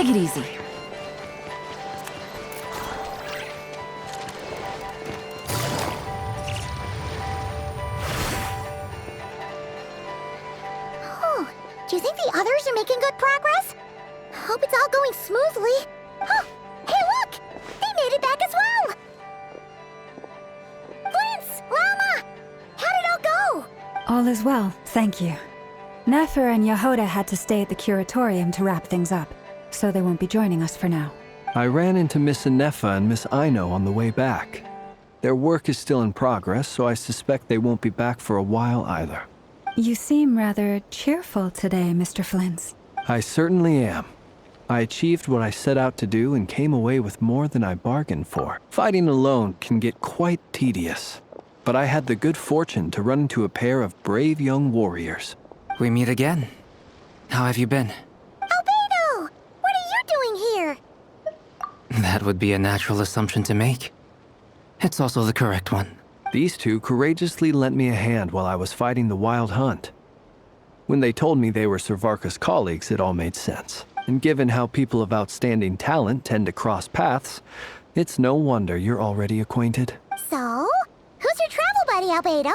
Take it easy. Oh, do you think the others are making good progress? Hope it's all going smoothly. Oh, hey look! They made it back as well! Prince! Lama! How did it all go? All is well, thank you. Nefer and Yehoda had to stay at the curatorium to wrap things up, so they won't be joining us for now. I ran into Miss Anefa and Miss Aino on the way back. Their work is still in progress, so I suspect they won't be back for a while either. You seem rather cheerful today, Mr. Flintz. I certainly am. I achieved what I set out to do and came away with more than I bargained for. Fighting alone can get quite tedious, but I had the good fortune to run into a pair of brave young warriors. We meet again. How have you been? Albedo! What are you doing here? That would be a natural assumption to make. It's also the correct one. These two courageously lent me a hand while I was fighting the Wild Hunt. When they told me they were Servarka's colleagues, it all made sense. And given how people of outstanding talent tend to cross paths, it's no wonder you're already acquainted. So, who's your travel buddy, Albedo?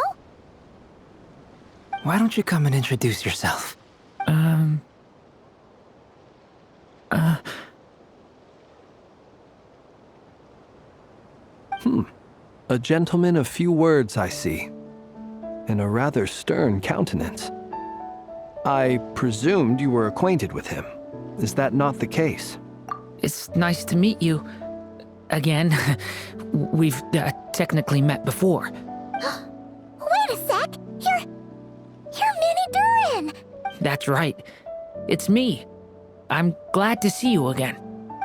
Why don't you come and introduce yourself? A gentleman of few words, I see, and a rather stern countenance. I presumed you were acquainted with him. Is that not the case? It's nice to meet you. Again. We've technically met before. Wait a sec! You're Minnie Durin! That's right. It's me. I'm glad to see you again.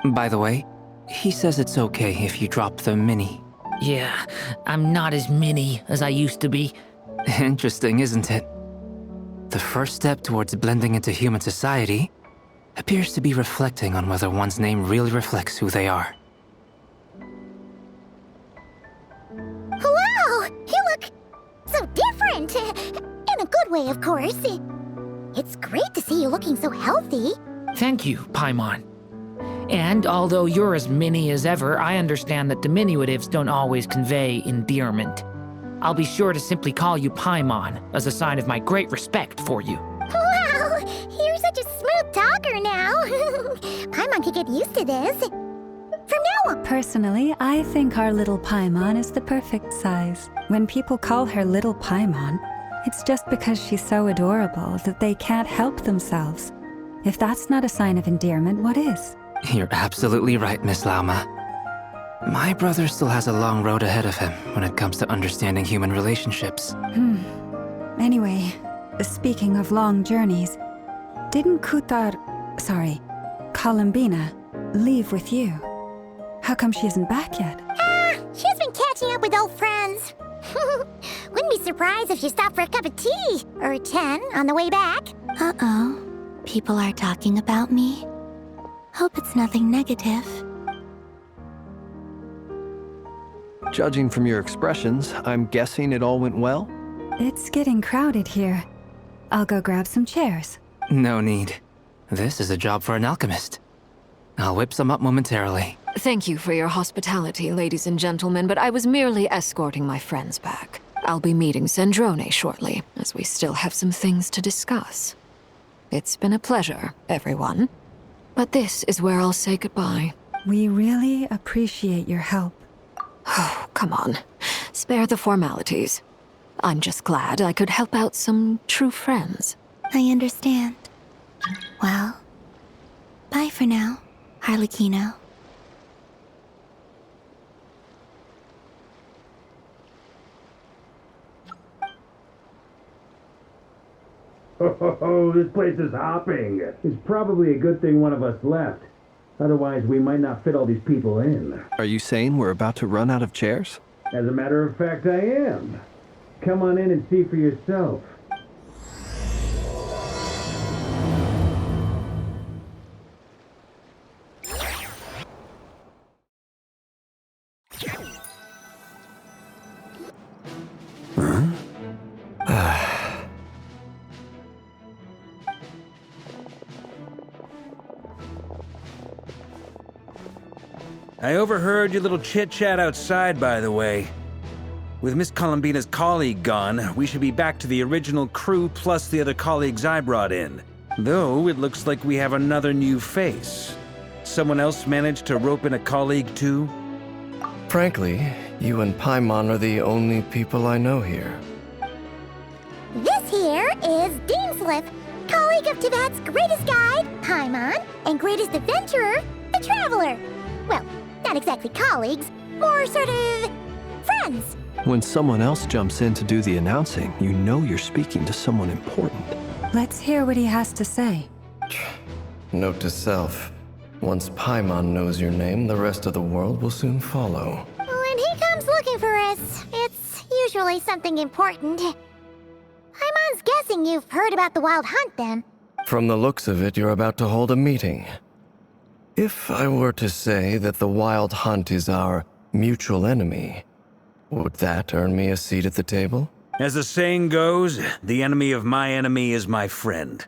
By the way, he says it's okay if you drop the mini. Yeah, I'm not as mini as I used to be. Interesting, isn't it? The first step towards blending into human society appears to be reflecting on whether one's name really reflects who they are. Wow! You look so different! In a good way, of course. It's great to see you looking so healthy. Thank you, Paimon. And although you're as mini as ever, I understand that diminutives don't always convey endearment. I'll be sure to simply call you Paimon as a sign of my great respect for you. Wow! You're such a smooth talker now. Paimon could get used to this. From now on. Personally, I think our little Paimon is the perfect size. When people call her Little Paimon, it's just because she's so adorable that they can't help themselves. If that's not a sign of endearment, what is? You're absolutely right, Miss Lauma. My brother still has a long road ahead of him when it comes to understanding human relationships. Anyway, speaking of long journeys, didn't Columbina, leave with you? How come she isn't back yet? She's been catching up with old friends. Wouldn't be surprised if she stopped for a cup of tea or 10 on the way back. Uh-oh. People are talking about me. Hope it's nothing negative. Judging from your expressions, I'm guessing it all went well? It's getting crowded here. I'll go grab some chairs. No need. This is a job for an alchemist. I'll whip some up momentarily. Thank you for your hospitality, ladies and gentlemen, but I was merely escorting my friends back. I'll be meeting Sandrone shortly, as we still have some things to discuss. It's been a pleasure, everyone. But this is where I'll say goodbye. We really appreciate your help. Oh, come on. Spare the formalities. I'm just glad I could help out some true friends. I understand. Well, bye for now, Harlequino. Oh, this place is hopping. It's probably a good thing one of us left. Otherwise, we might not fit all these people in. Are you saying we're about to run out of chairs? As a matter of fact, I am. Come on in and see for yourself. I overheard your little chit-chat outside, by the way. With Miss Columbina's colleague gone, we should be back to the original crew plus the other colleagues I brought in. Though, it looks like we have another new face. Someone else managed to rope in a colleague too? Frankly, you and Paimon are the only people I know here. This here is Deanslip, colleague of Teyvat's greatest guide, Paimon, and greatest adventurer, the Traveler. Well, not exactly colleagues, more sort of friends. When someone else jumps in to do the announcing, you know you're speaking to someone important. Let's hear what he has to say. Note to self. Once Paimon knows your name, the rest of the world will soon follow. When he comes looking for us, it's usually something important. Paimon's guessing you've heard about the Wild Hunt, then. From the looks of it, you're about to hold a meeting. If I were to say that the Wild Hunt is our mutual enemy, would that earn me a seat at the table? As the saying goes, the enemy of my enemy is my friend.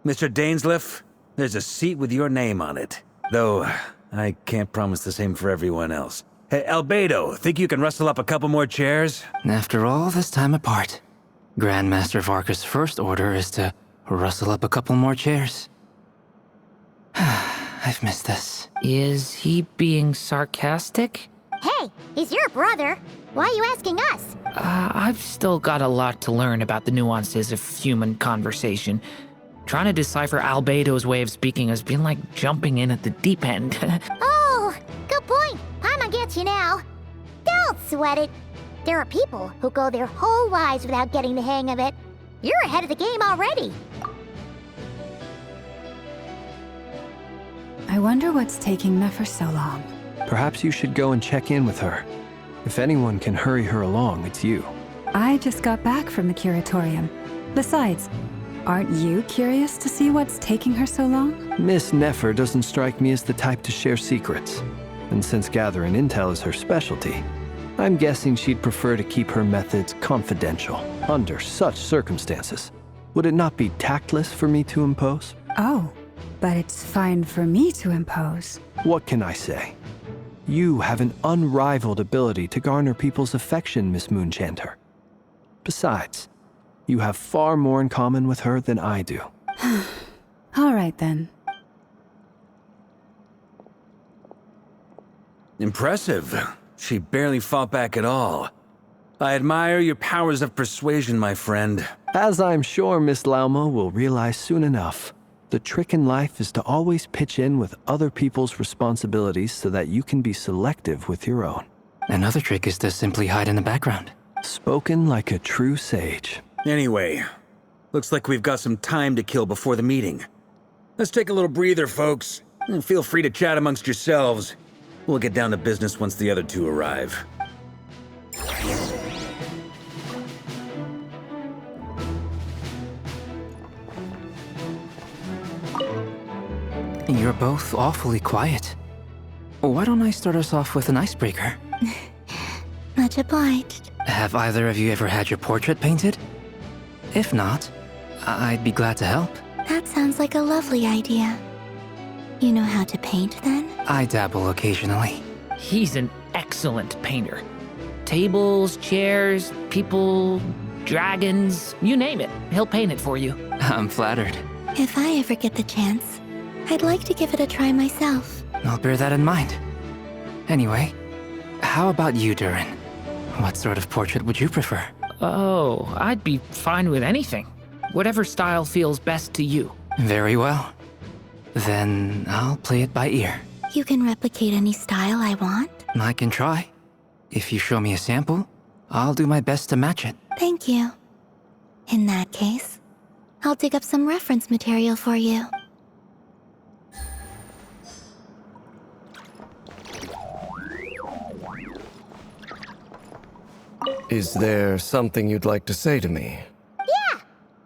Mr. Dainsleif, there's a seat with your name on it. Though, I can't promise the same for everyone else. Hey, Albedo, think you can rustle up a couple more chairs? After all this time apart, Grandmaster Varka's first order is to rustle up a couple more chairs. I've missed this. Is he being sarcastic? Hey, he's your brother. Why are you asking us? I've still got a lot to learn about the nuances of human conversation. Trying to decipher Albedo's way of speaking has been like jumping in at the deep end. Oh, good point. Paimon gets you now. Don't sweat it. There are people who go their whole lives without getting the hang of it. You're ahead of the game already. I wonder what's taking Nefer so long. Perhaps you should go and check in with her. If anyone can hurry her along, it's you. I just got back from the curatorium. Besides, aren't you curious to see what's taking her so long? Miss Nefer doesn't strike me as the type to share secrets. And since gathering intel is her specialty, I'm guessing she'd prefer to keep her methods confidential. Under such circumstances, would it not be tactless for me to impose? Oh, but it's fine for me to impose. What can I say? You have an unrivaled ability to garner people's affection, Miss Moonchanter. Besides, you have far more in common with her than I do. All right then. Impressive. She barely fought back at all. I admire your powers of persuasion, my friend. As I'm sure Miss Lauma will realize soon enough, the trick in life is to always pitch in with other people's responsibilities so that you can be selective with your own. Another trick is to simply hide in the background. Spoken like a true sage. Anyway, looks like we've got some time to kill before the meeting. Let's take a little breather, folks. And feel free to chat amongst yourselves. We'll get down to business once the other two arrive. You're both awfully quiet. Why don't I start us off with an icebreaker? Much obliged. Have either of you ever had your portrait painted? If not, I'd be glad to help. That sounds like a lovely idea. You know how to paint, then? I dabble occasionally. He's an excellent painter. Tables, chairs, people, dragons, you name it. He'll paint it for you. I'm flattered. If I ever get the chance, I'd like to give it a try myself. I'll bear that in mind. Anyway, how about you, Durin? What sort of portrait would you prefer? Oh, I'd be fine with anything. Whatever style feels best to you. Very well. Then I'll play it by ear. You can replicate any style I want? I can try. If you show me a sample, I'll do my best to match it. Thank you. In that case, I'll dig up some reference material for you. Is there something you'd like to say to me? Yeah!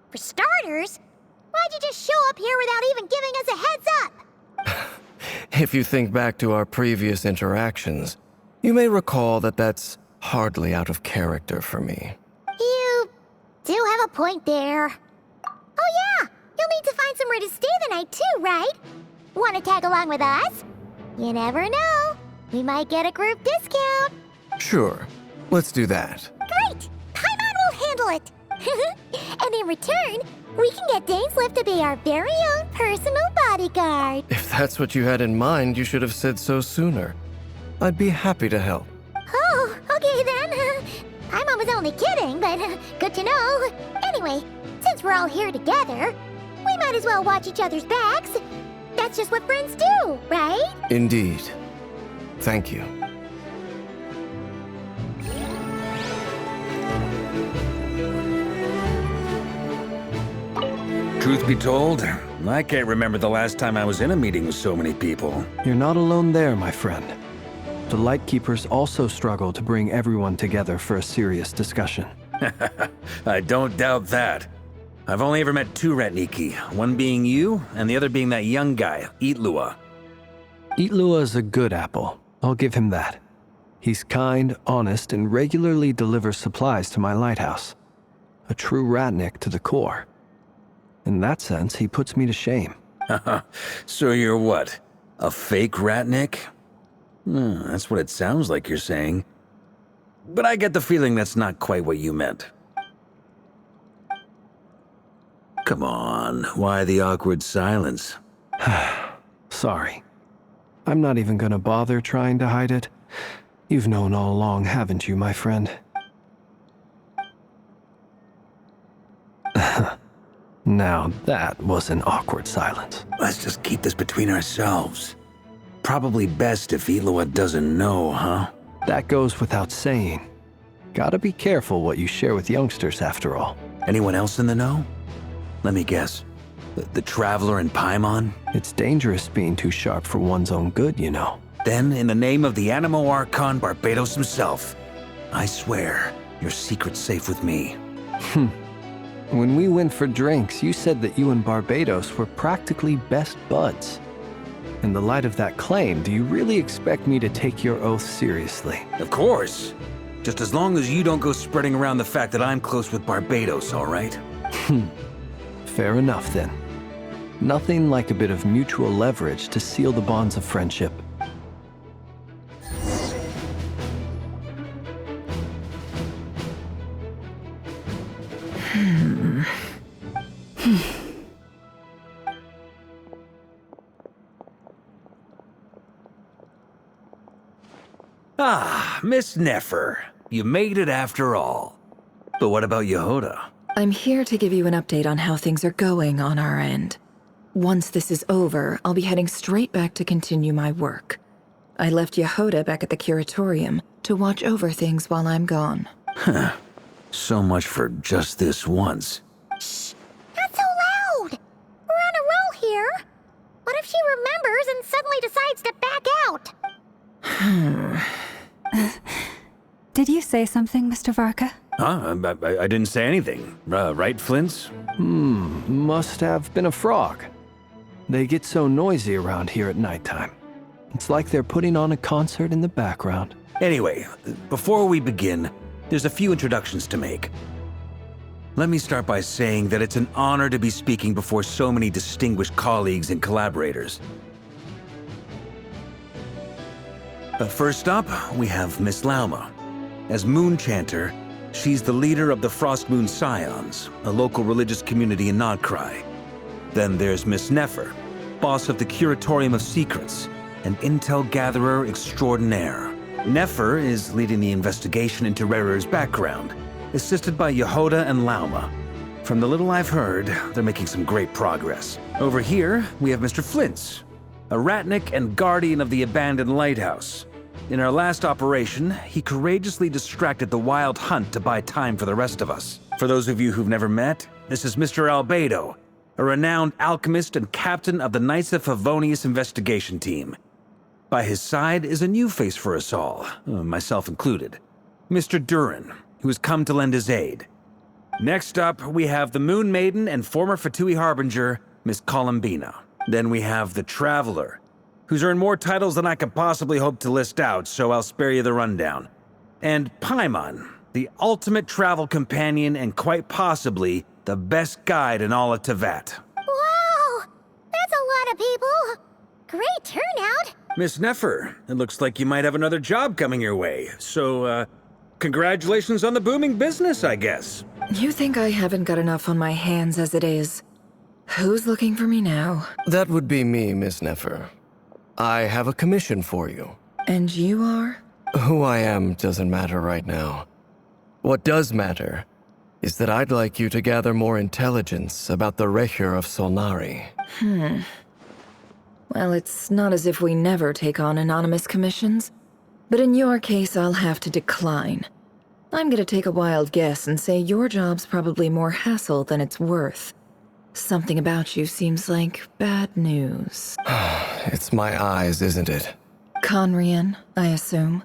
For starters, why'd you just show up here without even giving us a heads up? If you think back to our previous interactions, you may recall that that's hardly out of character for me. You do have a point there. Oh yeah! You'll need to find somewhere to stay the night too, right? Want to tag along with us? You never know. We might get a group discount. Sure, let's do that. Great! Paimon will handle it! And in return, we can get Dainslift to be our very own personal bodyguard. If that's what you had in mind, you should have said so sooner. I'd be happy to help. Oh, okay then. Paimon was only kidding, but good to know. Anyway, since we're all here together, we might as well watch each other's backs. That's just what friends do, right? Indeed. Thank you. Truth be told, I can't remember the last time I was in a meeting with so many people. You're not alone there, my friend. The Lightkeepers also struggle to bring everyone together for a serious discussion. I don't doubt that. I've only ever met two Ratniki, one being you, and the other being that young guy, Itlua. Itlua is a good apple. I'll give him that. He's kind, honest, and regularly delivers supplies to my lighthouse. A true Ratnik to the core. In that sense, he puts me to shame. So you're what? A fake Ratnik? That's what it sounds like you're saying. But I get the feeling that's not quite what you meant. Come on, why the awkward silence? Sorry. I'm not even gonna bother trying to hide it. You've known all along, haven't you, my friend? Now that was an awkward silence. Let's just keep this between ourselves. Probably best if Itlua doesn't know, huh? That goes without saying. Gotta be careful what you share with youngsters, after all. Anyone else in the know? Let me guess. The Traveler and Paimon? It's dangerous being too sharp for one's own good, you know. Then, in the name of the Animo Archon Barbados himself, I swear, your secret's safe with me. When we went for drinks, you said that you and Barbados were practically best buds. In the light of that claim, do you really expect me to take your oath seriously? Of course. Just as long as you don't go spreading around the fact that I'm close with Barbados, all right? Fair enough, then. Nothing like a bit of mutual leverage to seal the bonds of friendship. Ah, Miss Nefer. You made it after all. But what about Yehoda? I'm here to give you an update on how things are going on our end. Once this is over, I'll be heading straight back to continue my work. I left Yehoda back at the curatorium to watch over things while I'm gone. So much for just this once. Shh! Not so loud! We're on a roll here. What if she remembers and suddenly decides to back out? Did you say something, Mr. Varka? Huh? I didn't say anything. Right, Flints? Must have been a frog. They get so noisy around here at nighttime. It's like they're putting on a concert in the background. Anyway, before we begin, there's a few introductions to make. Let me start by saying that it's an honor to be speaking before so many distinguished colleagues and collaborators. First up, we have Miss Lauma. As Moon Chanter, she's the leader of the Frost Moon Scions, a local religious community in Nodcry. Then there's Miss Nefer, boss of the Curatorium of Secrets, an intel gatherer extraordinaire. Nefer is leading the investigation into Rerer's background, assisted by Yehoda and Lauma. From the little I've heard, they're making some great progress. Over here, we have Mr. Flints, a Ratnik and guardian of the abandoned lighthouse. In our last operation, he courageously distracted the Wild Hunt to buy time for the rest of us. For those of you who've never met, this is Mr. Albedo, a renowned alchemist and captain of the Knights of Favonius investigation team. By his side is a new face for us all, myself included, Mr. Durin, who has come to lend his aid. Next up, we have the Moon Maiden and former Fatui Harbinger, Miss Columbina. Then we have the Traveler, who's earned more titles than I could possibly hope to list out, so I'll spare you the rundown. And Paimon, the ultimate travel companion and quite possibly the best guide in all of Teyvat. Wow! That's a lot of people! Great turnout! Miss Nefer, it looks like you might have another job coming your way. So, congratulations on the booming business, I guess. You think I haven't got enough on my hands as it is? Who's looking for me now? That would be me, Miss Nefer. I have a commission for you. And you are? Who I am doesn't matter right now. What does matter is that I'd like you to gather more intelligence about the Recher of Solnari. Well, it's not as if we never take on anonymous commissions. But in your case, I'll have to decline. I'm gonna take a wild guess and say your job's probably more hassle than it's worth. Something about you seems like bad news. It's my eyes, isn't it? Conrian, I assume.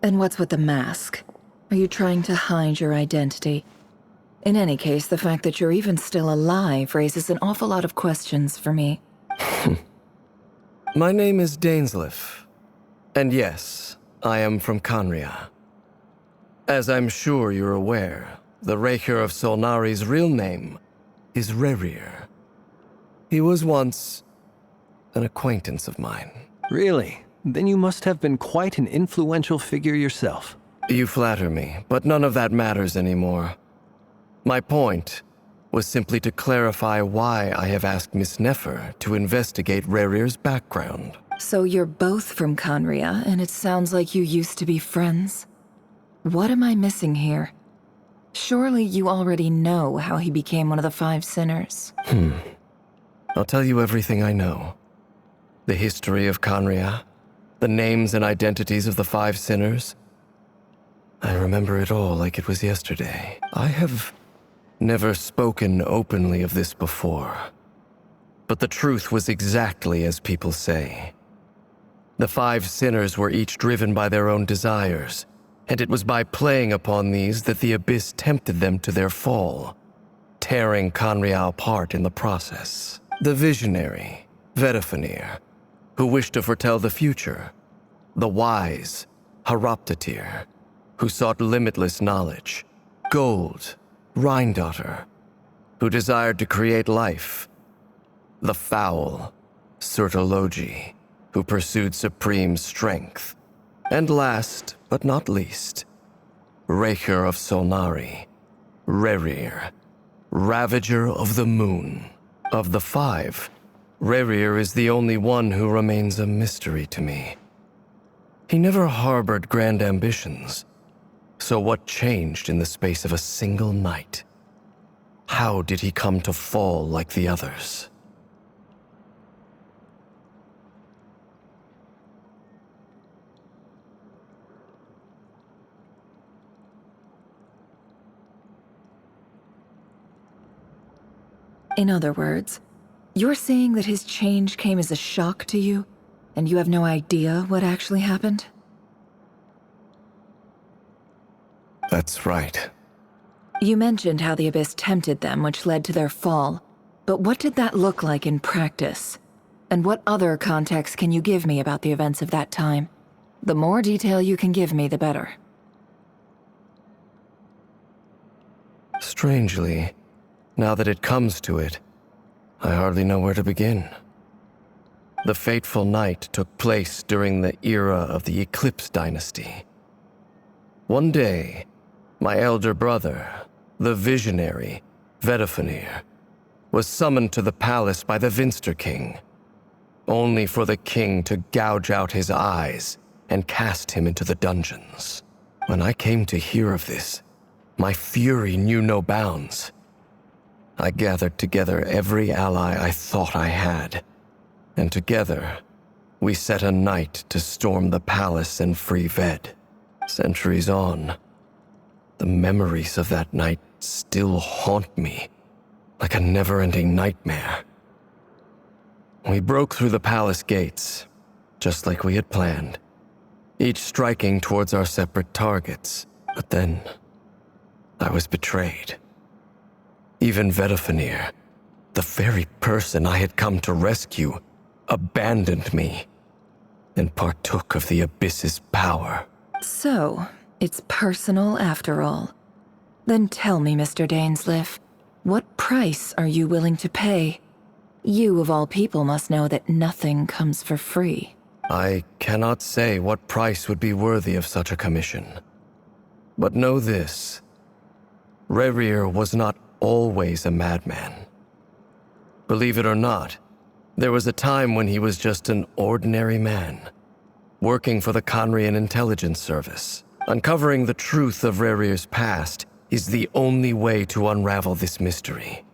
And what's with the mask? Are you trying to hide your identity? In any case, the fact that you're even still alive raises an awful lot of questions for me. My name is Dainsleif. And yes, I am from Conria. As I'm sure you're aware, the Recher of Solnari's real name is Rerir. He was once an acquaintance of mine. Really? Then you must have been quite an influential figure yourself. You flatter me, but none of that matters anymore. My point was simply to clarify why I have asked Miss Nefer to investigate Rerir's background. So you're both from Conria, and it sounds like you used to be friends? What am I missing here? Surely you already know how he became one of the Five Sinners. I'll tell you everything I know. The history of Conria, the names and identities of the Five Sinners. I remember it all like it was yesterday. I have never spoken openly of this before. But the truth was exactly as people say. The Five Sinners were each driven by their own desires, and it was by playing upon these that the Abyss tempted them to their fall, tearing Conria apart in the process. The visionary, Vedifenir, who wished to foretell the future. The wise, Haroptatir, who sought limitless knowledge. Gold, Rhindaughter, who desired to create life. The foul, Surtologi, who pursued supreme strength. And last, but not least, Recher of Solnari, Rerir, Ravager of the Moon. Of the five, Rerir is the only one who remains a mystery to me. He never harbored grand ambitions. So what changed in the space of a single night? How did he come to fall like the others? In other words, you're saying that his change came as a shock to you, and you have no idea what actually happened? That's right. You mentioned how the Abyss tempted them, which led to their fall. But what did that look like in practice? And what other context can you give me about the events of that time? The more detail you can give me, the better. Strangely, now that it comes to it, I hardly know where to begin. The fateful night took place during the era of the Eclipse Dynasty. One day, my elder brother, the visionary, Vedifenir, was summoned to the palace by the Vinster King, only for the king to gouge out his eyes and cast him into the dungeons. When I came to hear of this, my fury knew no bounds. I gathered together every ally I thought I had, and together, we set a night to storm the palace and free Ved. Centuries on, the memories of that night still haunt me like a never-ending nightmare. We broke through the palace gates, just like we had planned, each striking towards our separate targets. But then, I was betrayed. Even Vedifenir, the very person I had come to rescue, abandoned me and partook of the Abyss's power. So, it's personal after all. Then tell me, Mr. Dainsleif, what price are you willing to pay? You, of all people, must know that nothing comes for free. I cannot say what price would be worthy of such a commission. But know this. Rerir was not always a madman. Believe it or not, there was a time when he was just an ordinary man, working for the Conrian Intelligence Service. Uncovering the truth of Rerir's past is the only way to unravel this mystery.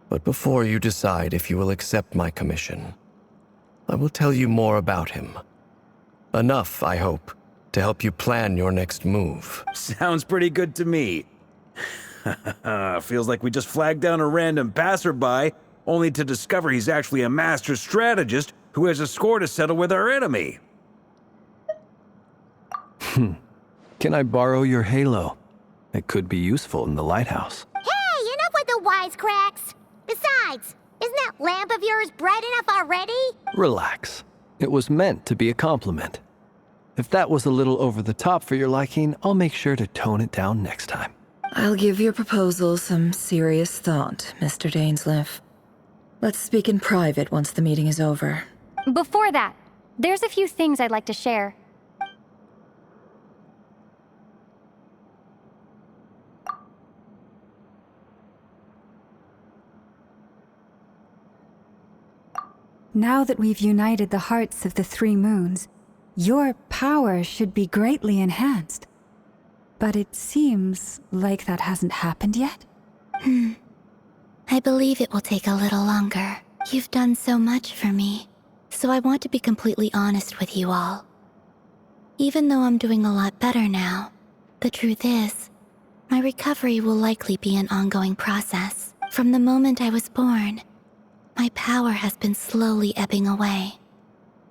But before you decide if you will accept my commission, I will tell you more about him. Enough, I hope, to help you plan your next move. Sounds pretty good to me. Feels like we just flagged down a random passerby, only to discover he's actually a master strategist who has a score to settle with our enemy. Can I borrow your halo? It could be useful in the lighthouse. Hey, enough with the wisecracks! Besides, isn't that lamp of yours bright enough already? Relax. It was meant to be a compliment. If that was a little over the top for your liking, I'll make sure to tone it down next time. I'll give your proposal some serious thought, Mr. Dainsleif. Let's speak in private once the meeting is over. Before that, there's a few things I'd like to share. Now that we've united the hearts of the three moons, your power should be greatly enhanced. But it seems like that hasn't happened yet. I believe it will take a little longer. You've done so much for me, so I want to be completely honest with you all. Even though I'm doing a lot better now, the truth is, my recovery will likely be an ongoing process. From the moment I was born, my power has been slowly ebbing away.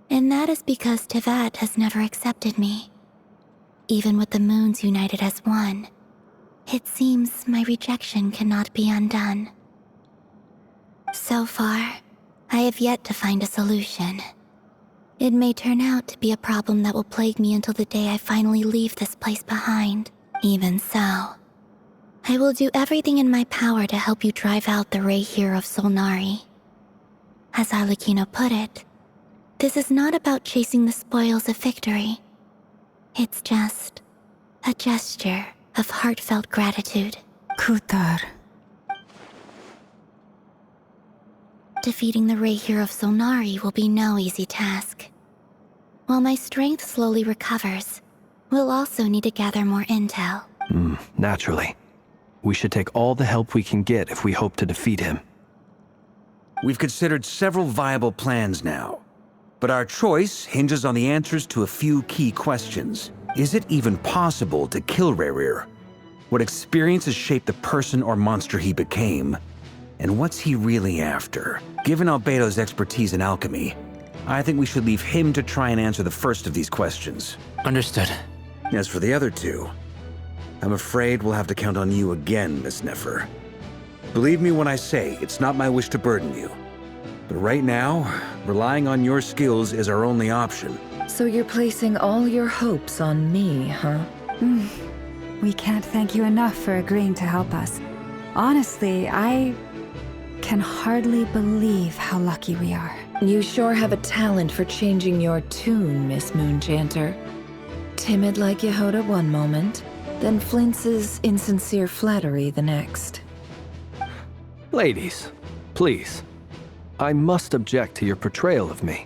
And that is because Tevat has never accepted me. Even with the moons united as one, it seems my rejection cannot be undone. So far, I have yet to find a solution. It may turn out to be a problem that will plague me until the day I finally leave this place behind. Even so, I will do everything in my power to help you drive out the Reihir of Solnari. As Arlecchino put it, this is not about chasing the spoils of victory. It's just a gesture of heartfelt gratitude. Kutar. Defeating the Reihir of Solnari will be no easy task. While my strength slowly recovers, we'll also need to gather more intel. Naturally. We should take all the help we can get if we hope to defeat him. We've considered several viable plans now, but our choice hinges on the answers to a few key questions. Is it even possible to kill Rerir? What experiences shaped the person or monster he became? And what's he really after? Given Albedo's expertise in alchemy, I think we should leave him to try and answer the first of these questions. Understood. As for the other two, I'm afraid we'll have to count on you again, Miss Nefer. Believe me when I say it's not my wish to burden you. But right now, relying on your skills is our only option. So you're placing all your hopes on me, huh? We can't thank you enough for agreeing to help us. Honestly, I can hardly believe how lucky we are. You sure have a talent for changing your tune, Miss Moonchanter. Timid like Yehoda one moment, then flinches insincere flattery the next. Ladies, please. I must object to your portrayal of me.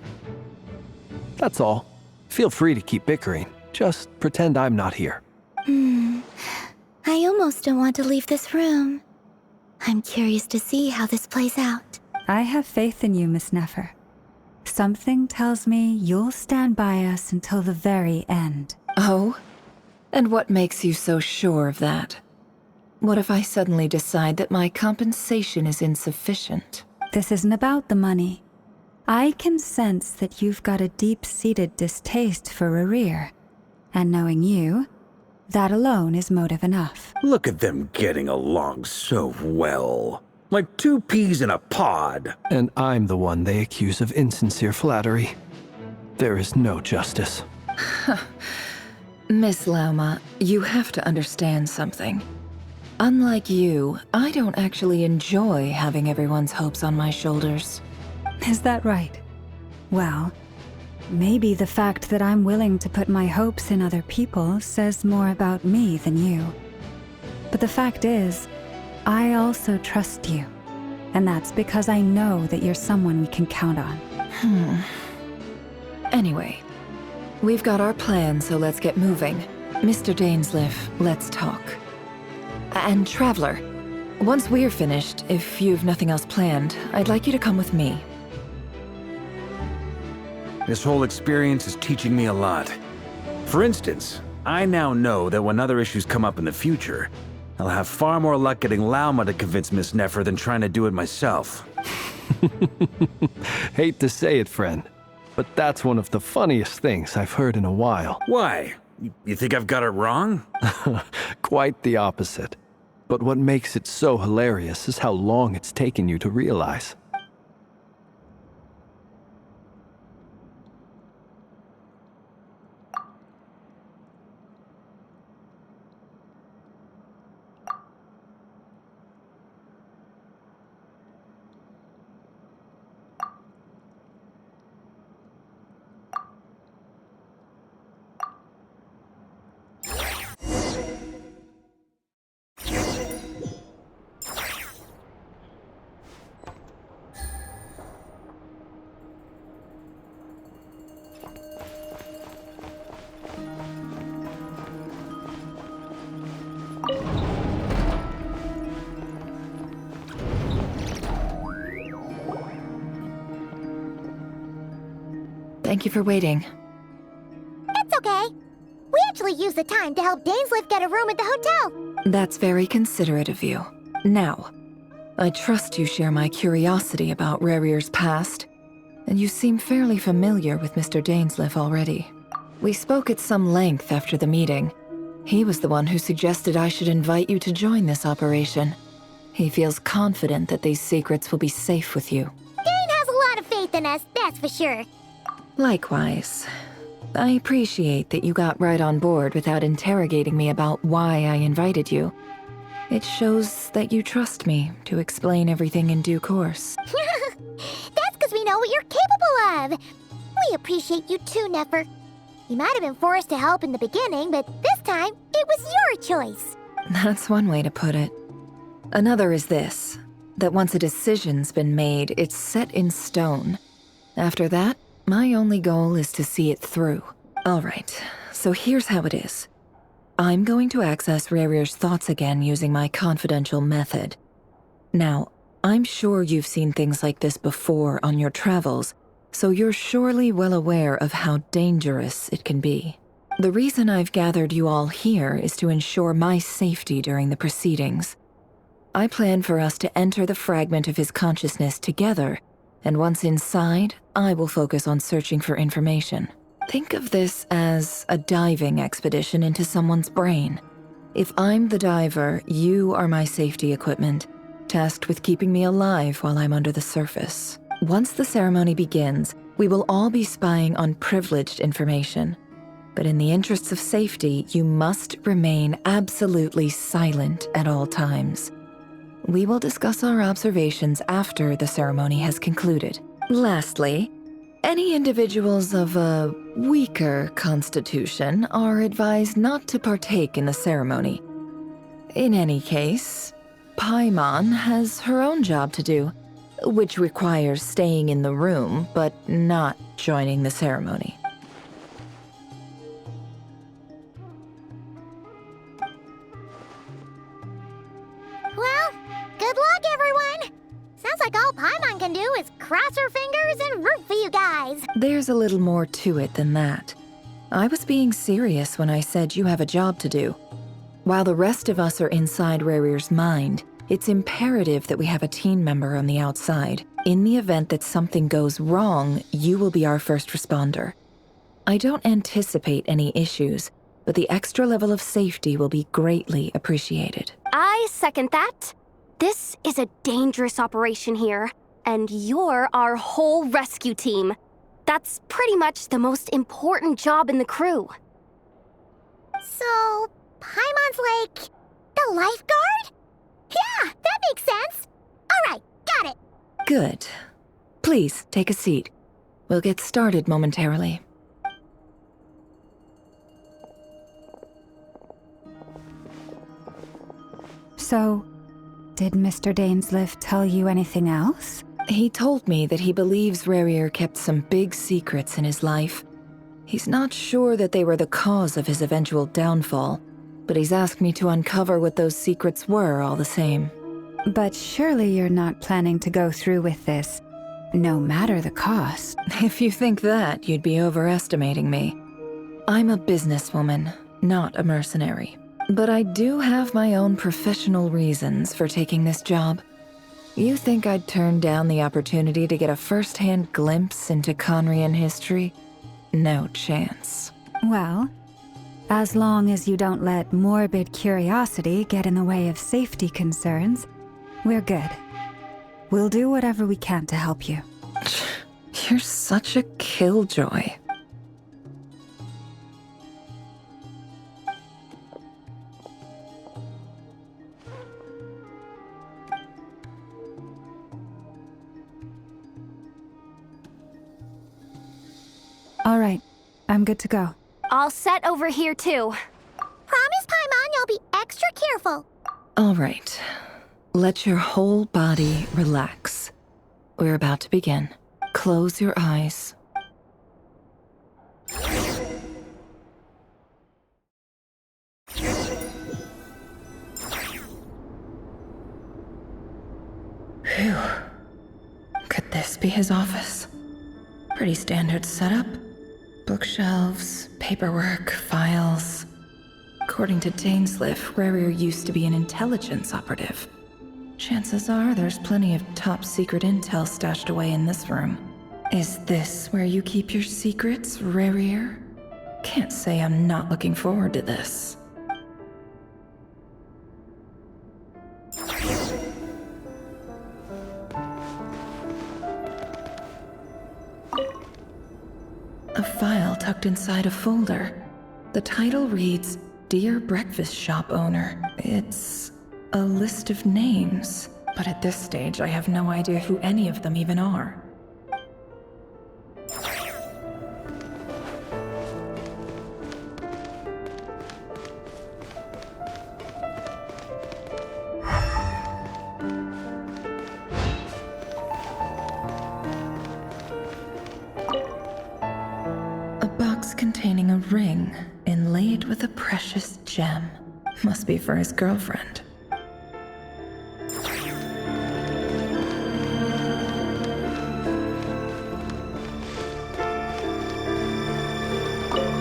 That's all. Feel free to keep bickering. Just pretend I'm not here. I almost don't want to leave this room. I'm curious to see how this plays out. I have faith in you, Miss Nefer. Something tells me you'll stand by us until the very end. Oh? And what makes you so sure of that? What if I suddenly decide that my compensation is insufficient? This isn't about the money. I can sense that you've got a deep-seated distaste for Rerir. And knowing you, that alone is motive enough. Look at them getting along so well. Like two peas in a pod. And I'm the one they accuse of insincere flattery. There is no justice. Miss Lauma, you have to understand something. Unlike you, I don't actually enjoy having everyone's hopes on my shoulders. Is that right? Well, Maybe the fact that I'm willing to put my hopes in other people says more about me than you. But the fact is, I also trust you. And that's because I know that you're someone we can count on. Anyway, we've got our plan, so let's get moving. Mr. Dainsleif, let's talk. And Traveler, once we're finished, if you've nothing else planned, I'd like you to come with me. This whole experience is teaching me a lot. For instance, I now know that when other issues come up in the future, I'll have far more luck getting Lauma to convince Miss Nefer than trying to do it myself. Hate to say it, friend, but that's one of the funniest things I've heard in a while. Why? You think I've got it wrong? Quite the opposite. But what makes it so hilarious is how long it's taken you to realize. Thank you for waiting. It's okay. We actually used the time to help Dainsleif get a room at the hotel. That's very considerate of you. Now, I trust you share my curiosity about Rarier's past, and you seem fairly familiar with Mr. Dainsleif already. We spoke at some length after the meeting. He was the one who suggested I should invite you to join this operation. He feels confident that these secrets will be safe with you. Dane has a lot of faith in us, that's for sure. Likewise. I appreciate that you got right on board without interrogating me about why I invited you. It shows that you trust me to explain everything in due course. That's because we know what you're capable of. We appreciate you too, Nefer. You might have been forced to help in the beginning, but this time, it was your choice. That's one way to put it. Another is this, that once a decision's been made, it's set in stone. After that, my only goal is to see it through. All right, so here's how it is. I'm going to access Rarier's thoughts again using my confidential method. Now, I'm sure you've seen things like this before on your travels, so you're surely well aware of how dangerous it can be. The reason I've gathered you all here is to ensure my safety during the proceedings. I plan for us to enter the fragment of his consciousness together, and once inside, I will focus on searching for information. Think of this as a diving expedition into someone's brain. If I'm the diver, you are my safety equipment, tasked with keeping me alive while I'm under the surface. Once the ceremony begins, we will all be spying on privileged information. But in the interests of safety, you must remain absolutely silent at all times. We will discuss our observations after the ceremony has concluded. Lastly, any individuals of a weaker constitution are advised not to partake in the ceremony. In any case, Paimon has her own job to do, which requires staying in the room but not joining the ceremony. Well, good luck, everyone. Sounds like all Paimon can do is cross her fingers and root for you guys. There's a little more to it than that. I was being serious when I said you have a job to do. While the rest of us are inside Rarier's mind, it's imperative that we have a team member on the outside. In the event that something goes wrong, you will be our first responder. I don't anticipate any issues, but the extra level of safety will be greatly appreciated. I second that. This is a dangerous operation here, and you're our whole rescue team. That's pretty much the most important job in the crew. So, Paimon's like the lifeguard? Yeah, that makes sense. All right, got it. Good. Please, take a seat. We'll get started momentarily. So, did Mr. Dainsliff tell you anything else? He told me that he believes Rarier kept some big secrets in his life. He's not sure that they were the cause of his eventual downfall, but he's asked me to uncover what those secrets were all the same. But surely you're not planning to go through with this, no matter the cost. If you think that, you'd be overestimating me. I'm a businesswoman, not a mercenary. But I do have my own professional reasons for taking this job. You think I'd turn down the opportunity to get a first-hand glimpse into Conrian history? No chance. Well, as long as you don't let morbid curiosity get in the way of safety concerns, we're good. We'll do whatever we can to help you. You're such a killjoy. All right, I'm good to go. All set over here, too. Promise, Paimon, you'll be extra careful. All right. Let your whole body relax. We're about to begin. Close your eyes. Phew. Could this be his office? Pretty standard setup. Bookshelves, paperwork, files. According to Dainsliff, Rarier used to be an intelligence operative. Chances are there's plenty of top secret intel stashed away in this room. Is this where you keep your secrets, Rarier? Can't say I'm not looking forward to this. A file tucked inside a folder. The title reads, Dear Breakfast Shop Owner. It's a list of names, but at this stage I have no idea who any of them even are. Containing a ring inlaid with a precious gem. Must be for his girlfriend.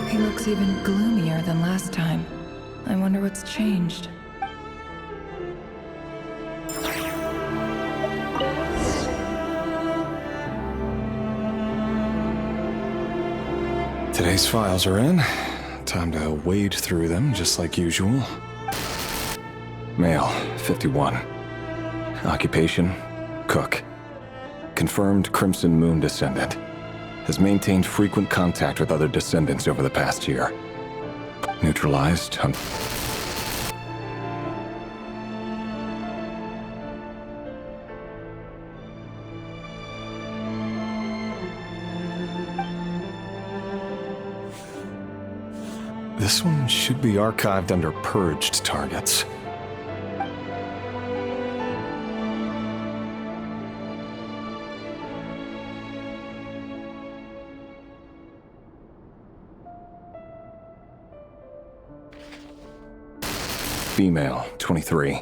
He looks even gloomier than last time. I wonder what's changed. Today's files are in. Time to wade through them, just like usual. Male, 51. Occupation, cook. Confirmed Crimson Moon descendant. Has maintained frequent contact with other descendants over the past year. Neutralized. This one should be archived under purged targets. Female, 23.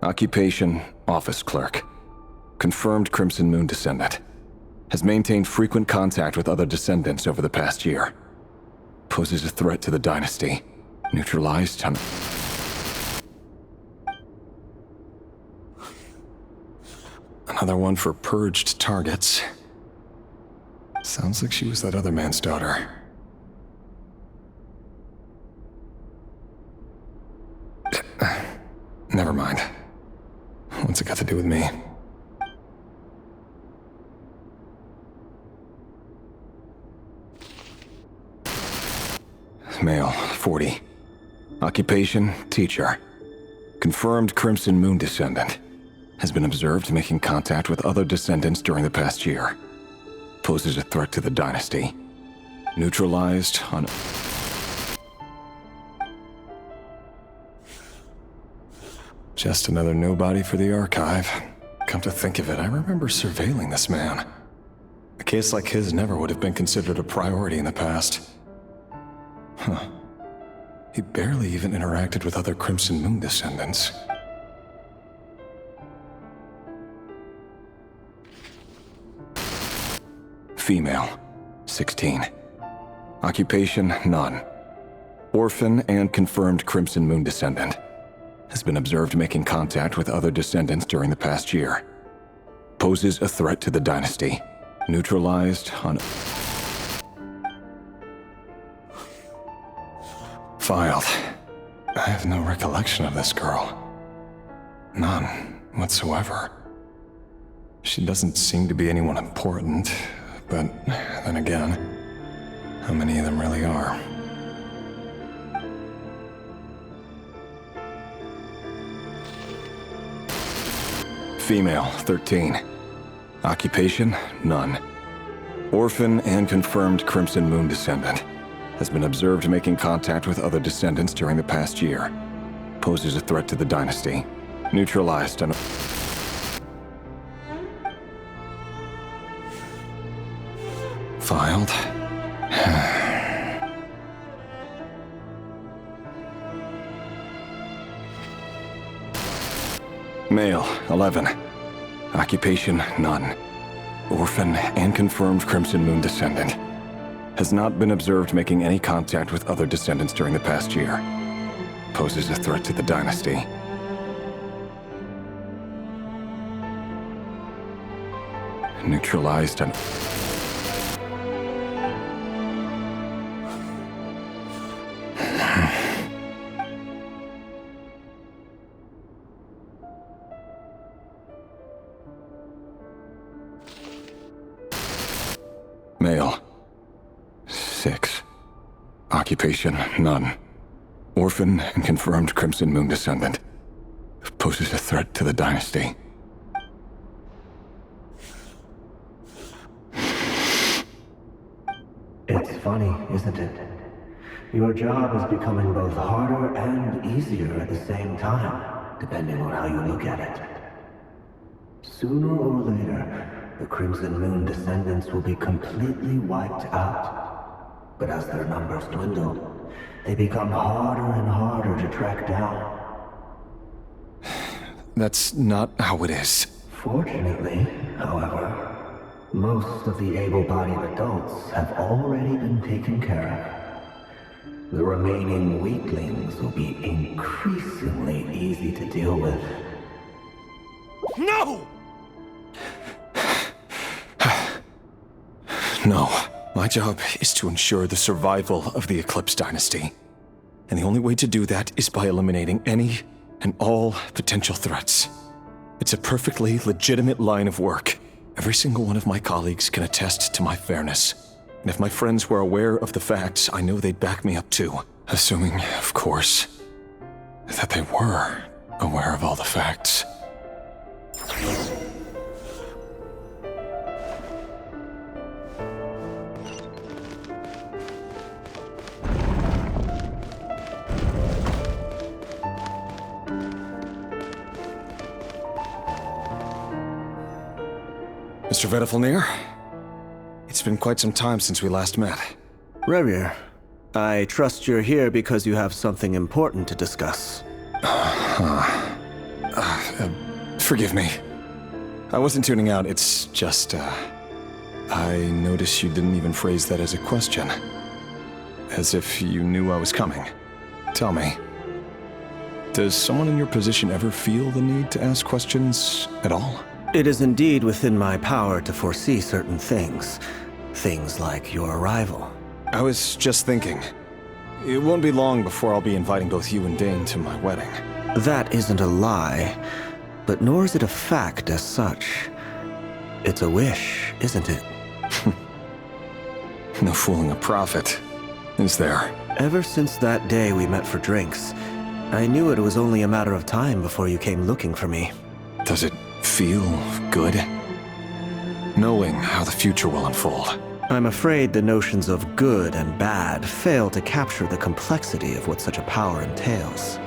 Occupation, office clerk. Confirmed Crimson Moon descendant. Has maintained frequent contact with other descendants over the past year. Poses a threat to the dynasty. Neutralized. Another one for purged targets. Sounds like she was that other man's daughter. Never mind. What's it got to do with me? Male, 40. Occupation, teacher. Confirmed Crimson Moon descendant. Has been observed making contact with other descendants during the past year. Poses a threat to the dynasty. Neutralized on... Just another nobody for the archive. Come to think of it, I remember surveilling this man. A case like his never would have been considered a priority in the past. Huh. He barely even interacted with other Crimson Moon descendants. Female, 16. Occupation, none. Orphan and confirmed Crimson Moon descendant. Has been observed making contact with other descendants during the past year. Poses a threat to the dynasty. Neutralized on... Filed. I have no recollection of this girl. None whatsoever. She doesn't seem to be anyone important, but then again, how many of them really are? Female, 13. Occupation, none. Orphan and confirmed Crimson Moon descendant. Has been observed making contact with other descendants during the past year. Poses a threat to the dynasty. Neutralized on... Filed. Male, 11. Occupation, none. Orphan and confirmed Crimson Moon descendant. Has not been observed making any contact with other descendants during the past year. Poses a threat to the dynasty. Neutralized on... Male. 6. Occupation, none. Orphan and confirmed Crimson Moon descendant. Poses a threat to the dynasty. It's funny, isn't it? Your job is becoming both harder and easier at the same time, depending on how you look at it. Sooner or later, the Crimson Moon descendants will be completely wiped out. But as their numbers dwindle, they become harder and harder to track down. That's not how it is. Fortunately, however, most of the able-bodied adults have already been taken care of. The remaining weaklings will be increasingly easy to deal with. No! No. My job is to ensure the survival of the Eclipse Dynasty. And the only way to do that is by eliminating any and all potential threats. It's a perfectly legitimate line of work. Every single one of my colleagues can attest to my fairness. And if my friends were aware of the facts, I know they'd back me up too. Assuming, of course, that they were aware of all the facts. Mr. Vedifalnir, it's been quite some time since we last met. Rerir, I trust you're here because you have something important to discuss. Forgive me. I wasn't tuning out, it's just, I noticed you didn't even phrase that as a question. As if you knew I was coming. Tell me, does someone in your position ever feel the need to ask questions at all? It is indeed within my power to foresee certain things. Things like your arrival. I was just thinking. It won't be long before I'll be inviting both you and Dane to my wedding. That isn't a lie, but nor is it a fact as such. It's a wish, isn't it? No fooling a prophet, is there? Ever since that day we met for drinks, I knew it was only a matter of time before you came looking for me. Does it feel good? knowing how the future will unfold. I'm afraid the notions of good and bad fail to capture the complexity of what such a power entails.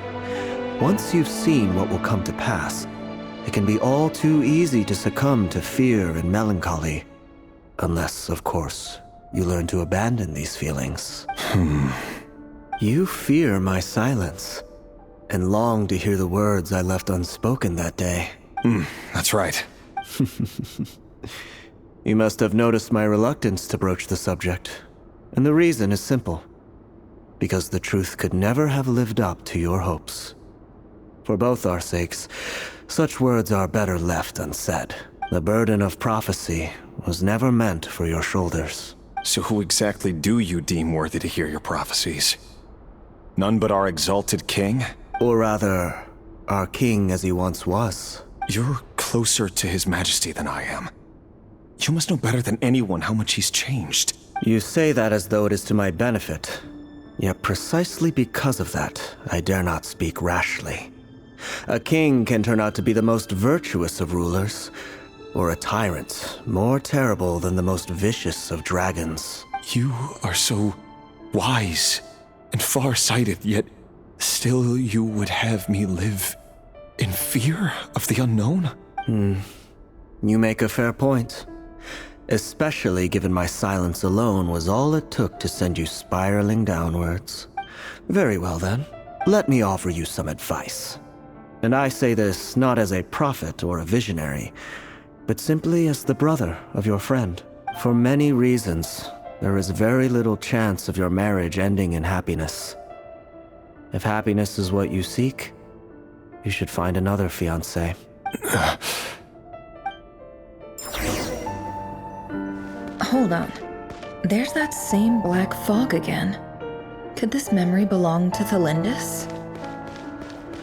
Once you've seen what will come to pass, it can be all too easy to succumb to fear and melancholy. Unless, of course, you learn to abandon these feelings. You fear my silence, and long to hear the words I left unspoken that day. That's right. You must have noticed my reluctance to broach the subject, and the reason is simple. Because the truth could never have lived up to your hopes. For both our sakes, such words are better left unsaid. The burden of prophecy was never meant for your shoulders. So who exactly do you deem worthy to hear your prophecies? None but our exalted king? Or rather, our king as he once was. You're closer to his majesty than I am. You must know better than anyone how much he's changed. You say that as though it is to my benefit. Yet precisely because of that, I dare not speak rashly. A king can turn out to be the most virtuous of rulers, or a tyrant more terrible than the most vicious of dragons. You are so wise and far-sighted, yet still you would have me live in fear of the unknown? You make a fair point. Especially given my silence alone was all it took to send you spiraling downwards. Very well then, let me offer you some advice. And I say this not as a prophet or a visionary, but simply as the brother of your friend. For many reasons, there is very little chance of your marriage ending in happiness. If happiness is what you seek, you should find another fiancé. Hold on. There's that same black fog again. Could this memory belong to Thelindis?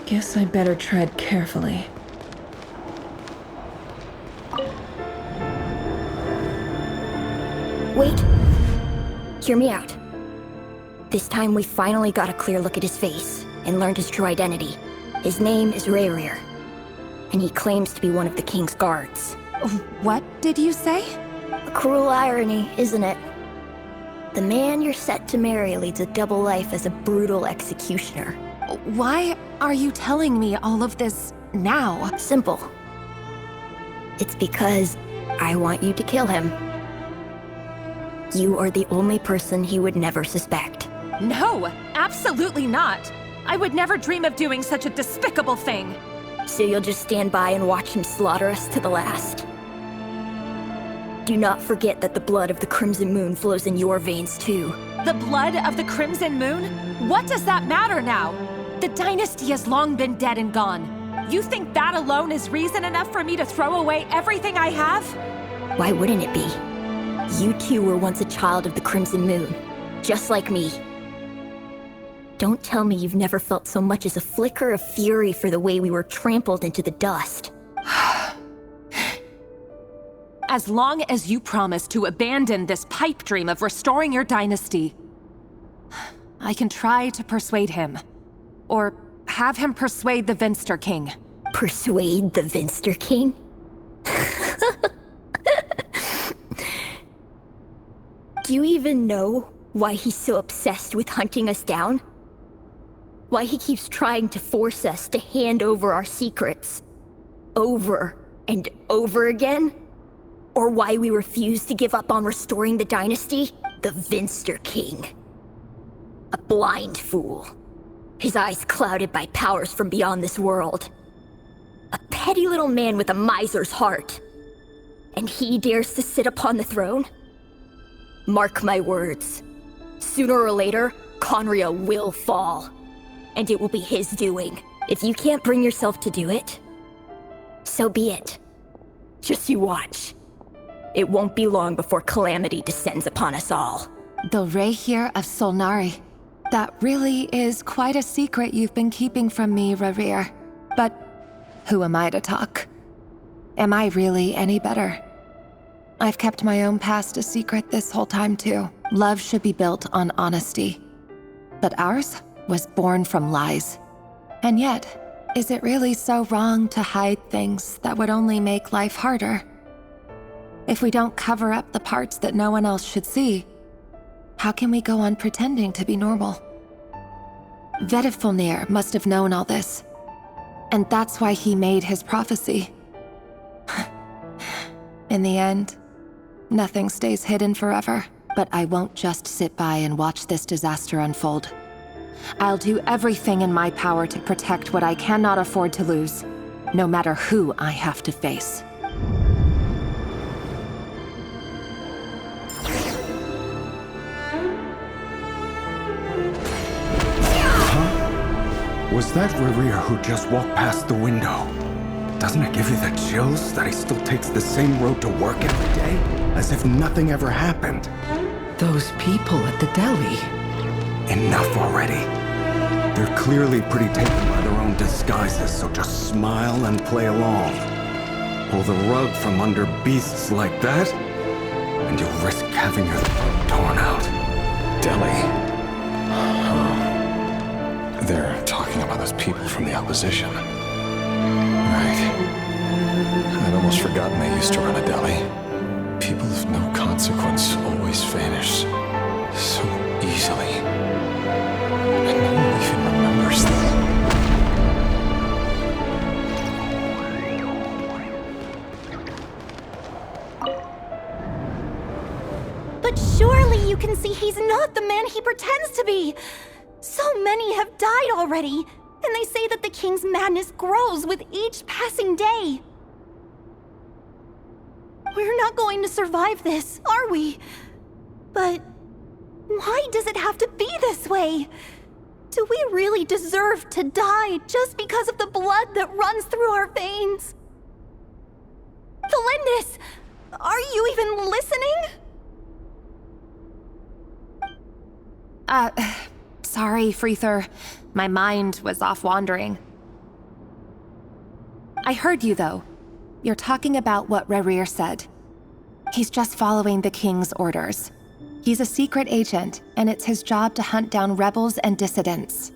Guess I better tread carefully. Wait. Hear me out. This time we finally got a clear look at his face and learned his true identity. His name is Rayrir, and he claims to be one of the king's guards. What did you say? A cruel irony, isn't it? The man you're set to marry leads a double life as a brutal executioner. Why are you telling me all of this now? Simple. It's because I want you to kill him. You are the only person he would never suspect. No, absolutely not. I would never dream of doing such a despicable thing. So you'll just stand by and watch him slaughter us to the last. Do not forget that the blood of the Crimson Moon flows in your veins too. The blood of the Crimson Moon? What does that matter now? The dynasty has long been dead and gone. You think that alone is reason enough for me to throw away everything I have? Why wouldn't it be? You too were once a child of the Crimson Moon, just like me. Don't tell me you've never felt so much as a flicker of fury for the way we were trampled into the dust. As long as you promise to abandon this pipe dream of restoring your dynasty, I can try to persuade him. Or have him persuade the Vinster King. Persuade the Vinster King? Do you even know why he's so obsessed with hunting us down? Why he keeps trying to force us to hand over our secrets over and over again? Or why we refuse to give up on restoring the dynasty? The Vinster King. A blind fool. His eyes clouded by powers from beyond this world. A petty little man with a miser's heart. And he dares to sit upon the throne? Mark my words. Sooner or later, Conria will fall. And it will be his doing. If you can't bring yourself to do it, so be it. Just you watch. It won't be long before calamity descends upon us all. The Rayrir of Solnari. That really is quite a secret you've been keeping from me, Rayrir. But who am I to talk? Am I really any better? I've kept my own past a secret this whole time too. Love should be built on honesty. But ours was born from lies. And yet, is it really so wrong to hide things that would only make life harder? If we don't cover up the parts that no one else should see, how can we go on pretending to be normal? Vedifulnir must have known all this, and that's why he made his prophecy. In the end, nothing stays hidden forever, but I won't just sit by and watch this disaster unfold. I'll do everything in my power to protect what I cannot afford to lose, no matter who I have to face. Was that Rerir who just walked past the window? Doesn't it give you the chills that he still takes the same road to work every day? As if nothing ever happened. Those people at the deli. Enough already. They're clearly pretty taken by their own disguises, so just smile and play along. Pull the rug from under beasts like that, and you'll risk having your throat torn out. Deli. They're talking about those people from the opposition. Right. I'd almost forgotten they used to run a deli. People of no consequence always vanish so easily. And no one even remembers them. But surely you can see he's not the man he pretends to be! So many have died already, and they say that the king's madness grows with each passing day. We're not going to survive this, are we? But why does it have to be this way? Do we really deserve to die just because of the blood that runs through our veins? Felindis, are you even listening? Sorry, Freether. My mind was off wandering. I heard you, though. You're talking about what Rerir said. He's just following the king's orders. He's a secret agent, and it's his job to hunt down rebels and dissidents.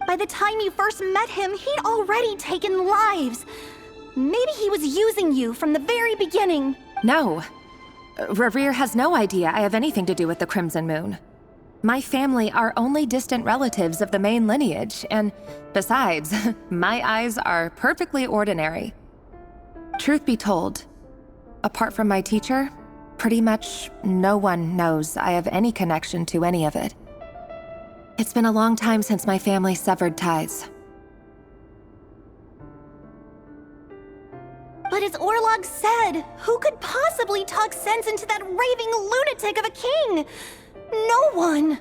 By the time you first met him, he'd already taken lives. Maybe he was using you from the very beginning. No. Rerir has no idea I have anything to do with the Crimson Moon. My family are only distant relatives of the main lineage, and besides, my eyes are perfectly ordinary. Truth be told, apart from my teacher, pretty much no one knows I have any connection to any of it. It's been a long time since my family severed ties. But as Orlog said, who could possibly talk sense into that raving lunatic of a king? No one!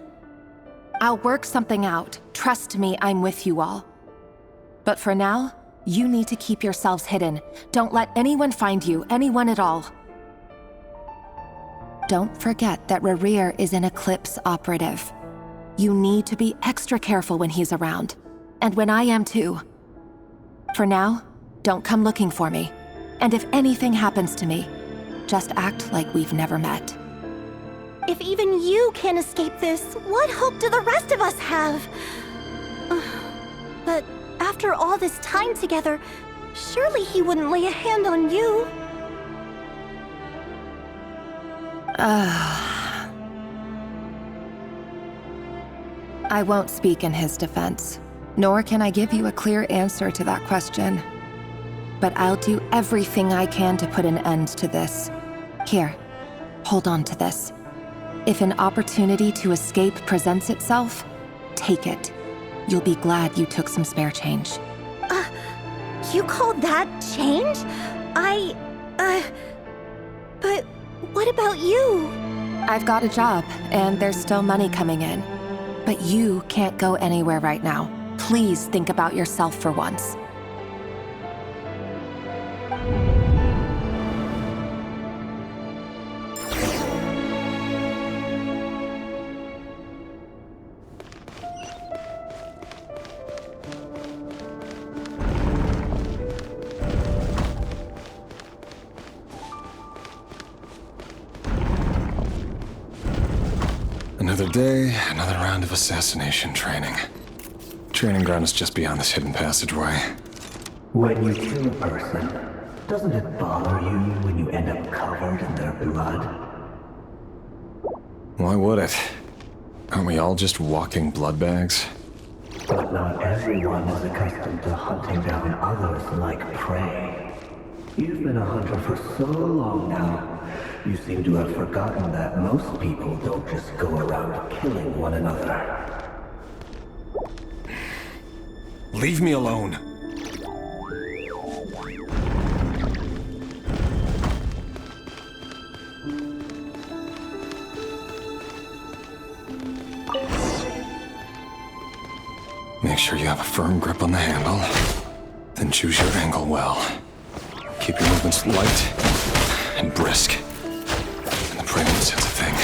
I'll work something out. Trust me, I'm with you all. But for now, you need to keep yourselves hidden. Don't let anyone find you, anyone at all. Don't forget that Rerir is an Eclipse operative. You need to be extra careful when he's around. And when I am too. For now, don't come looking for me. And if anything happens to me, just act like we've never met. If even you can't escape this, what hope do the rest of us have? But after all this time together, surely he wouldn't lay a hand on you. I won't speak in his defense, nor can I give you a clear answer to that question. But I'll do everything I can to put an end to this. Here, hold on to this. If an opportunity to escape presents itself, take it. You'll be glad you took some spare change. You call that change? But what about you? I've got a job, and there's still money coming in. But you can't go anywhere right now. Please think about yourself for once. Another day, another round of assassination training. Training ground is just beyond this hidden passageway. When you kill a person, Doesn't it bother you when you end up covered in their blood? Why would it? Aren't we all just walking blood bags? But not everyone is accustomed to hunting down others like prey. You've been a hunter for so long now, you seem to have forgotten that most people don't just go around killing one another. Leave me alone. Make sure you have a firm grip on the handle, then choose your angle well. Keep your movements light and brisk, and the prey won't sense a thing.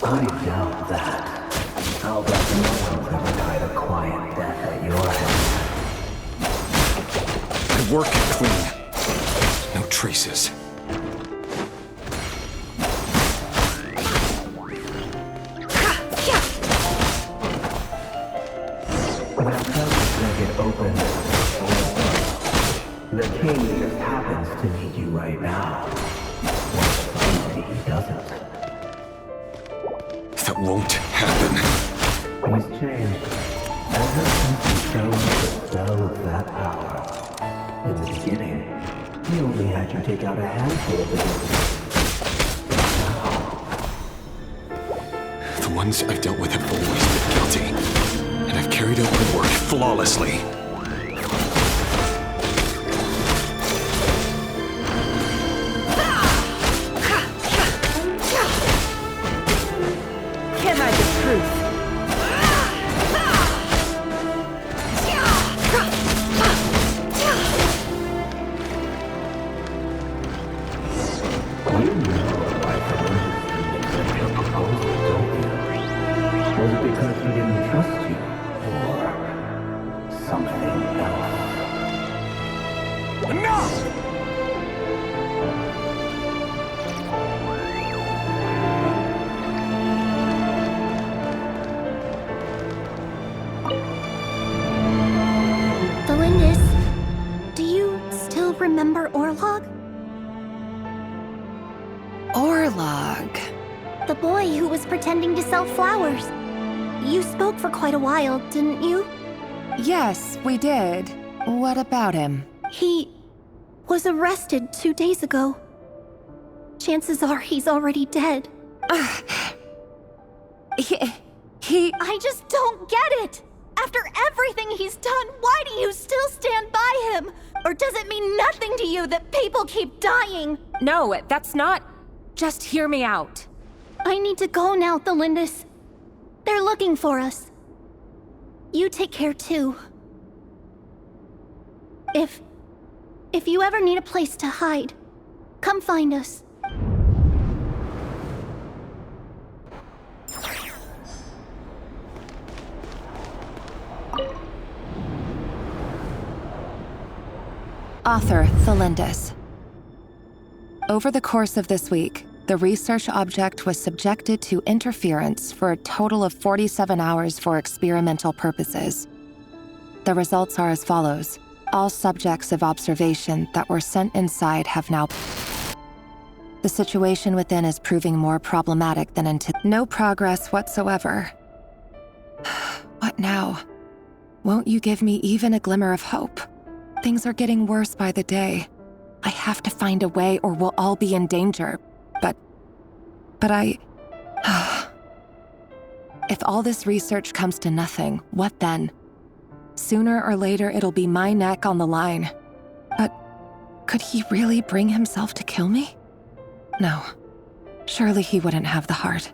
I doubt that. I'll bet no one's ever died a quiet death at your hands. I work clean. No traces. The king just happens to need you right now. Well, he doesn't. That won't happen. He's changed. Ever since he chose the spell of that power. In the beginning, he only had you take out a handful of it. The ones I've dealt with have always been guilty, and I've carried out my work flawlessly. Can't hide the truth. You know why Felicity accepted your proposal, don't you? Was it because she didn't trust you? Or something else? Enough! Do you still remember Orlog? Orlog. The boy who was pretending to sell flowers. You spoke for quite a while, didn't you? Yes, we did. What about him? He was arrested 2 days ago. Chances are he's already dead. I just don't get it! After everything he's done, why do you still stand by him? Or does it mean nothing to you that people keep dying? No, that's not... Just hear me out. I need to go now, Thelindis. They're looking for us. You take care too. If you ever need a place to hide, come find us. Author Thelindis. Over the course of this week, the research object was subjected to interference for a total of 47 hours for experimental purposes. The results are as follows. All subjects of observation that were sent inside have now... The situation within is proving more problematic than anticipated. No progress whatsoever. What now? Won't you give me even a glimmer of hope? Things are getting worse by the day. I have to find a way or we'll all be in danger. But I... If all this research comes to nothing, what then? Sooner or later it'll be my neck on the line. But could he really bring himself to kill me? No. Surely he wouldn't have the heart.